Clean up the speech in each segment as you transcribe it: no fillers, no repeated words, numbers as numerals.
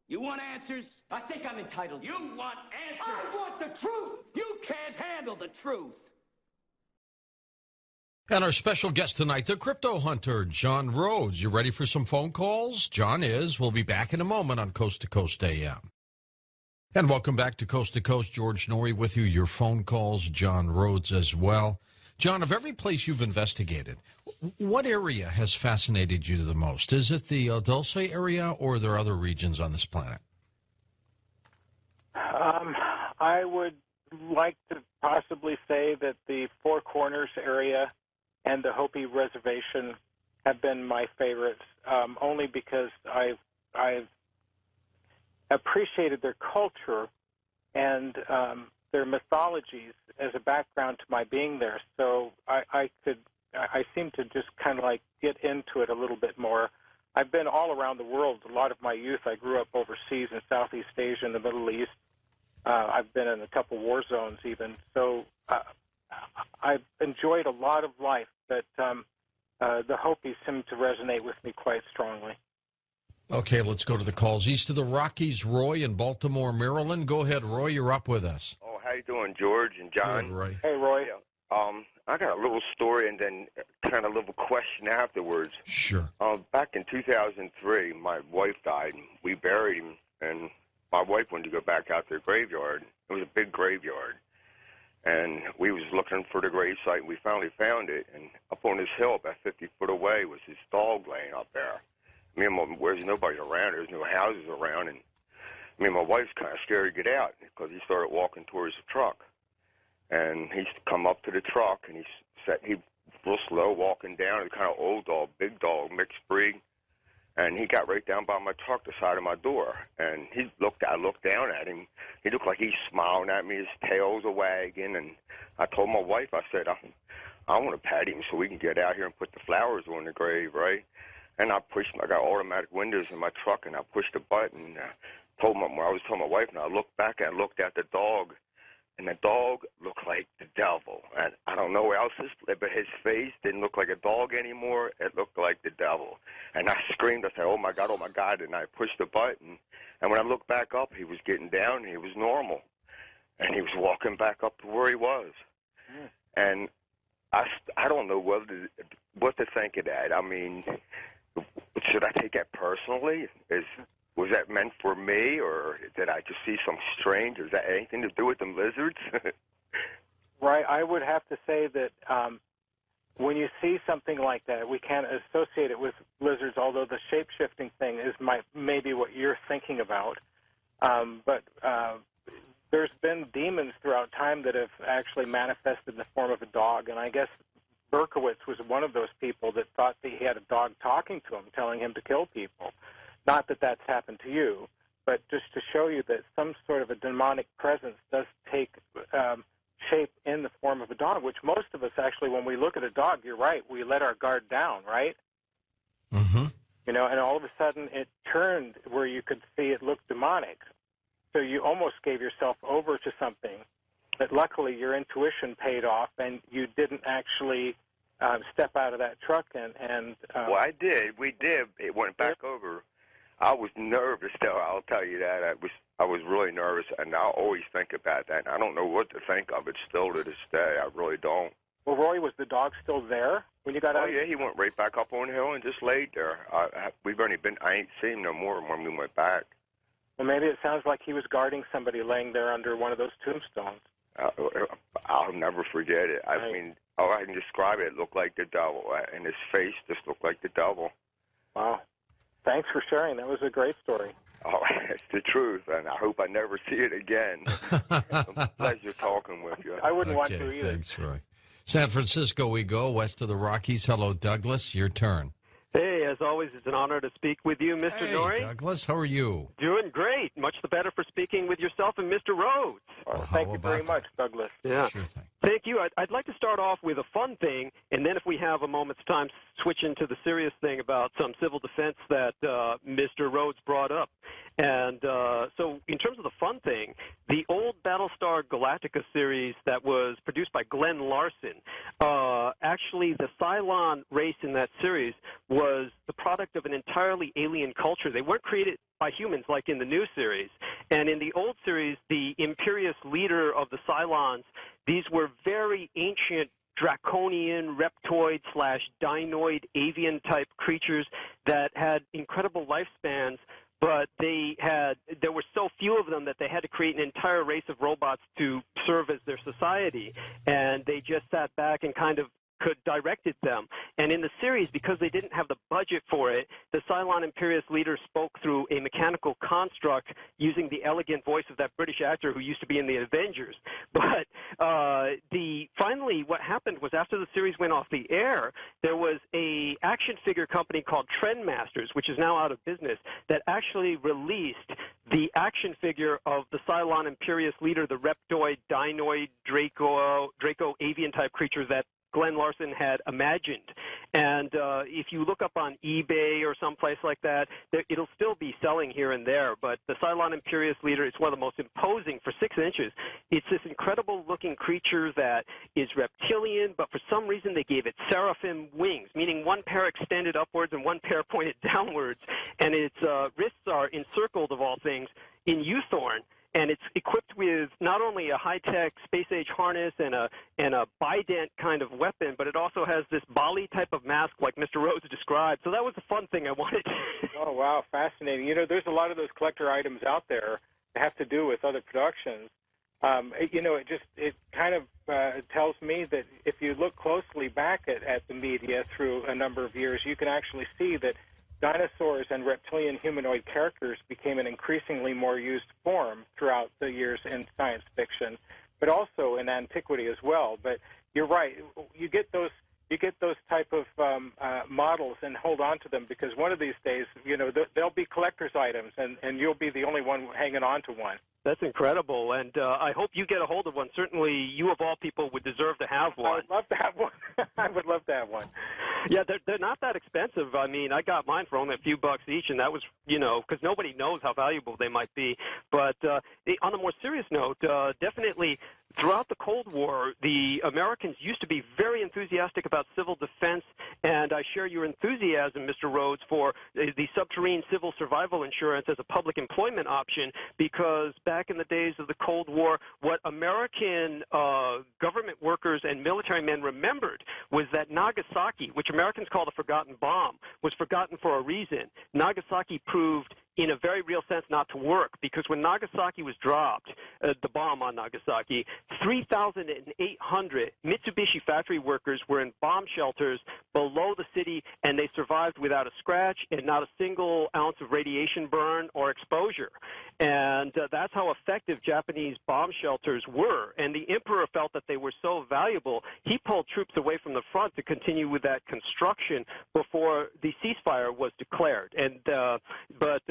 You want answers? I think I'm entitled. You want answers? I want the truth! You can't handle the truth. And our special guest tonight, the crypto hunter, John Rhodes. You ready for some phone calls? John is. We'll be back in a moment on Coast to Coast AM. And welcome back to Coast. George Norrie with you. Your phone calls, John Rhodes as well. John, of every place you've investigated, what area has fascinated you the most? Is it the Dulce area, or are there other regions on this planet? I would like to possibly say that the Four Corners area and the Hopi Reservation have been my favorites, only because I've appreciated their culture and their mythologies as a background to my being there. So I seem to just kind of like get into it a little bit more. I've been all around the world. A lot of my youth, I grew up overseas in Southeast Asia and the Middle East. I've been in a couple war zones even. So I've enjoyed a lot of life, but the Hopis seem to resonate with me quite strongly. Okay, let's go to the calls. East of the Rockies, Roy in Baltimore, Maryland. Go ahead, Roy. You're up with us. Oh, how you doing, George and John? Good, Roy. Hey, Roy. Yeah. I got a little story and then kind of a little question afterwards. Sure. Back in 2003, my wife died, and we buried him, and my wife wanted to go back out to the graveyard. It was a big graveyard, and we was looking for the grave site, and we finally found it, and up on this hill about 50 foot away was this dog laying up there. Me and there's nobody around. There's no houses around, and me and my wife's kind of scared to get out because he started walking towards the truck, and he's come up to the truck, and he real slow walking down. He's kind of old dog, big dog, mixed breed, and he got right down by my truck, the side of my door, and I looked down at him. He looked like he's smiling at me. His tail's a wagging, and I told my wife, I said, I want to pat him so we can get out here and put the flowers on the grave, right? And I got automatic windows in my truck, and I pushed the button. And I was telling my wife, and I looked back and I looked at the dog, and the dog looked like the devil. And I don't know what else but his face didn't look like a dog anymore. It looked like the devil. And I screamed. I said, oh, my God, and I pushed the button. And when I looked back up, he was getting down, and he was normal. And he was walking back up to where he was. Mm. And I don't know what to think of that. I mean, should I take that personally? Was that meant for me, or did I just see some strange? Is that anything to do with them lizards? Right. I would have to say that when you see something like that, we can't associate it with lizards, although the shape-shifting thing is maybe what you're thinking about. But there's been demons throughout time that have actually manifested in the form of a dog, and I guess Berkowitz was one of those people that thought that he had a dog talking to him, telling him to kill people. Not that that's happened to you, but just to show you that some sort of a demonic presence does take shape in the form of a dog, which most of us actually, when we look at a dog, you're right, we let our guard down, right? Mm-hmm. You know, and all of a sudden it turned where you could see it looked demonic. So you almost gave yourself over to something. But luckily, your intuition paid off, and you didn't actually step out of that truck. Well, I did. We did. It went back over. I was nervous, though. I'll tell you that. I was really nervous, and I always think about that. And I don't know what to think of it still to this day. I really don't. Well, Roy, was the dog still there when you got out? Oh, yeah. He went right back up on the hill and just laid there. I ain't seen him no more when we went back. Well, maybe it sounds like he was guarding somebody laying there under one of those tombstones. I'll never forget it. I Right. mean, I can describe it. It looked like the devil, and his face just looked like the devil. Wow. Thanks for sharing. That was a great story. Oh, it's the truth, and I hope I never see it again. A pleasure talking with you. I wouldn't want to either. Thanks, Roy. San Francisco we go, west of the Rockies. Hello, Douglas. Your turn. Hey, as always, it's an honor to speak with you, Mr. Hey, Norrie. Douglas, how are you? Doing great. Much the better for speaking with yourself and Mr. Rhodes. Well, thank you very much, Douglas. Yeah. Sure thing. Thank you. I'd like to start off with a fun thing, and then if we have a moment's time, switch into the serious thing about some civil defense that Mr. Rhodes brought up. And so in terms of the fun thing, the old Battlestar Galactica series that was produced by Glenn Larson, actually the Cylon race in that series was the product of an entirely alien culture. They weren't created by humans like in the new series. And in the old series, the Imperious leader of the Cylons, these were very ancient draconian, reptoid / dinoid avian type creatures that had incredible lifespans, but there were so few of them that they had to create an entire race of robots to serve as their society. And they just sat back and kind of directed them. And in the series, because they didn't have the budget for it, the Cylon Imperious leader spoke through a mechanical construct using the elegant voice of that British actor who used to be in the Avengers. But finally what happened was after the series went off the air, there was a action figure company called Trendmasters, which is now out of business, that actually released the action figure of the Cylon Imperious leader, the reptoid, dinoid, Draco avian type creature that Glenn Larson had imagined. And if you look up on eBay or someplace like that, it'll still be selling here and there. But the Cylon Imperious leader is one of the most imposing for 6 inches. It's this incredible-looking creature that is reptilian, but for some reason they gave it seraphim wings, meaning one pair extended upwards and one pair pointed downwards. And its wrists are encircled, of all things, in Uthorn. And it's equipped with not only a high-tech space-age harness and a bident kind of weapon, but it also has this Bali type of mask like Mr. Rhodes described. So that was the fun thing I wanted. Oh, wow, fascinating. You know, there's a lot of those collector items out there that have to do with other productions. It kind of tells me that if you look closely back at the media through a number of years, you can actually see that dinosaurs and reptilian humanoid characters became an increasingly more used form throughout the years in science fiction, but also in antiquity as well. But you're right. You get those type of models and hold on to them, because one of these days, they'll be collector's items, and you'll be the only one hanging on to one. That's incredible, and I hope you get a hold of one. Certainly, you of all people would deserve to have one. I would love to have one. I would love to have one. Yeah, they're not that expensive. I mean, I got mine for only a few bucks each, and that was, because nobody knows how valuable they might be. But on a more serious note, definitely throughout the Cold War, the Americans used to be very enthusiastic about civil defense, and I share your enthusiasm, Mr. Rhodes, for the submarine civil survival insurance as a public employment option, because back in the days of the Cold War, what American government workers and military men remembered was that Nagasaki, which Americans call the forgotten bomb, was forgotten for a reason. Nagasaki proved in a very real sense not to work, because when Nagasaki was dropped, the bomb on Nagasaki, 3,800 Mitsubishi factory workers were in bomb shelters below the city, and they survived without a scratch and not a single ounce of radiation burn or exposure. And that's how effective Japanese bomb shelters were. And the emperor felt that they were so valuable, he pulled troops away from the front to continue with that construction before the ceasefire was declared. And but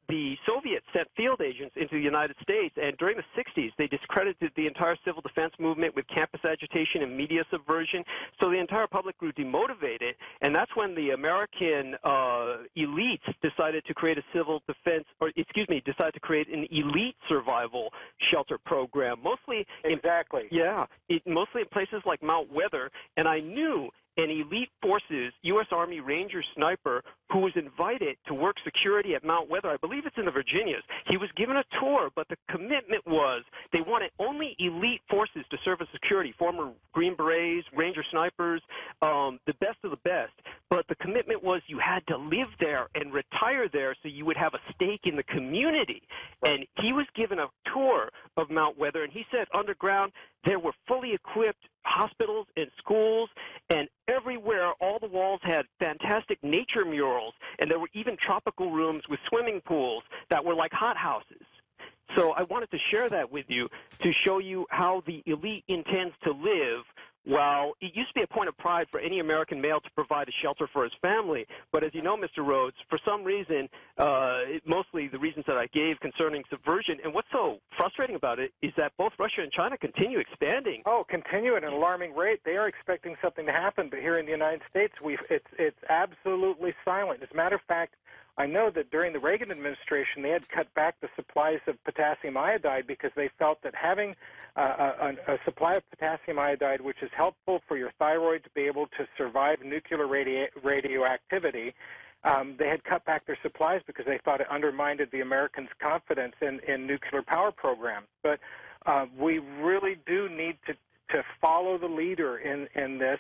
the Soviets sent field agents into the United States, and during the 60s, they discredited the entire civil defense movement with campus agitation and media subversion. So the entire public grew demotivated, and that's when the American elites decided to create a decided to create an elite survival shelter program, mostly mostly in places like Mount Weather. And I knew an elite forces U.S. Army Ranger sniper who was invited to work security at Mount Weather. I believe it's in the Virginias. He was given a tour, but the commitment was they wanted only elite forces to serve as security, former Green Berets, Ranger snipers, the best of the best. But the commitment was you had to live there and retire there so you would have a stake in the community. And he was given a tour of Mount Weather, and he said underground there were fully equipped hospitals and schools, and everywhere all the walls had fantastic nature murals, and there were even tropical rooms with swimming pools that were like hothouses. So I wanted to share that with you to show you how the elite intends to live. While it used to be a point of pride for any American male to provide a shelter for his family, but as you know, Mr. Rhodes, for some reason, mostly the reasons that I gave concerning subversion, and what's so frustrating about it is that both Russia and China continue expanding. Oh, continue at an alarming rate. They are expecting something to happen, but here in the United States, it's absolutely silent. As a matter of fact, I know that during the Reagan administration, they had cut back the supplies of potassium iodide because they felt that having a supply of potassium iodide, which is helpful for your thyroid to be able to survive nuclear radioactivity, they had cut back their supplies because they thought it undermined the Americans' confidence in nuclear power programs. But we really do need to follow the leader in this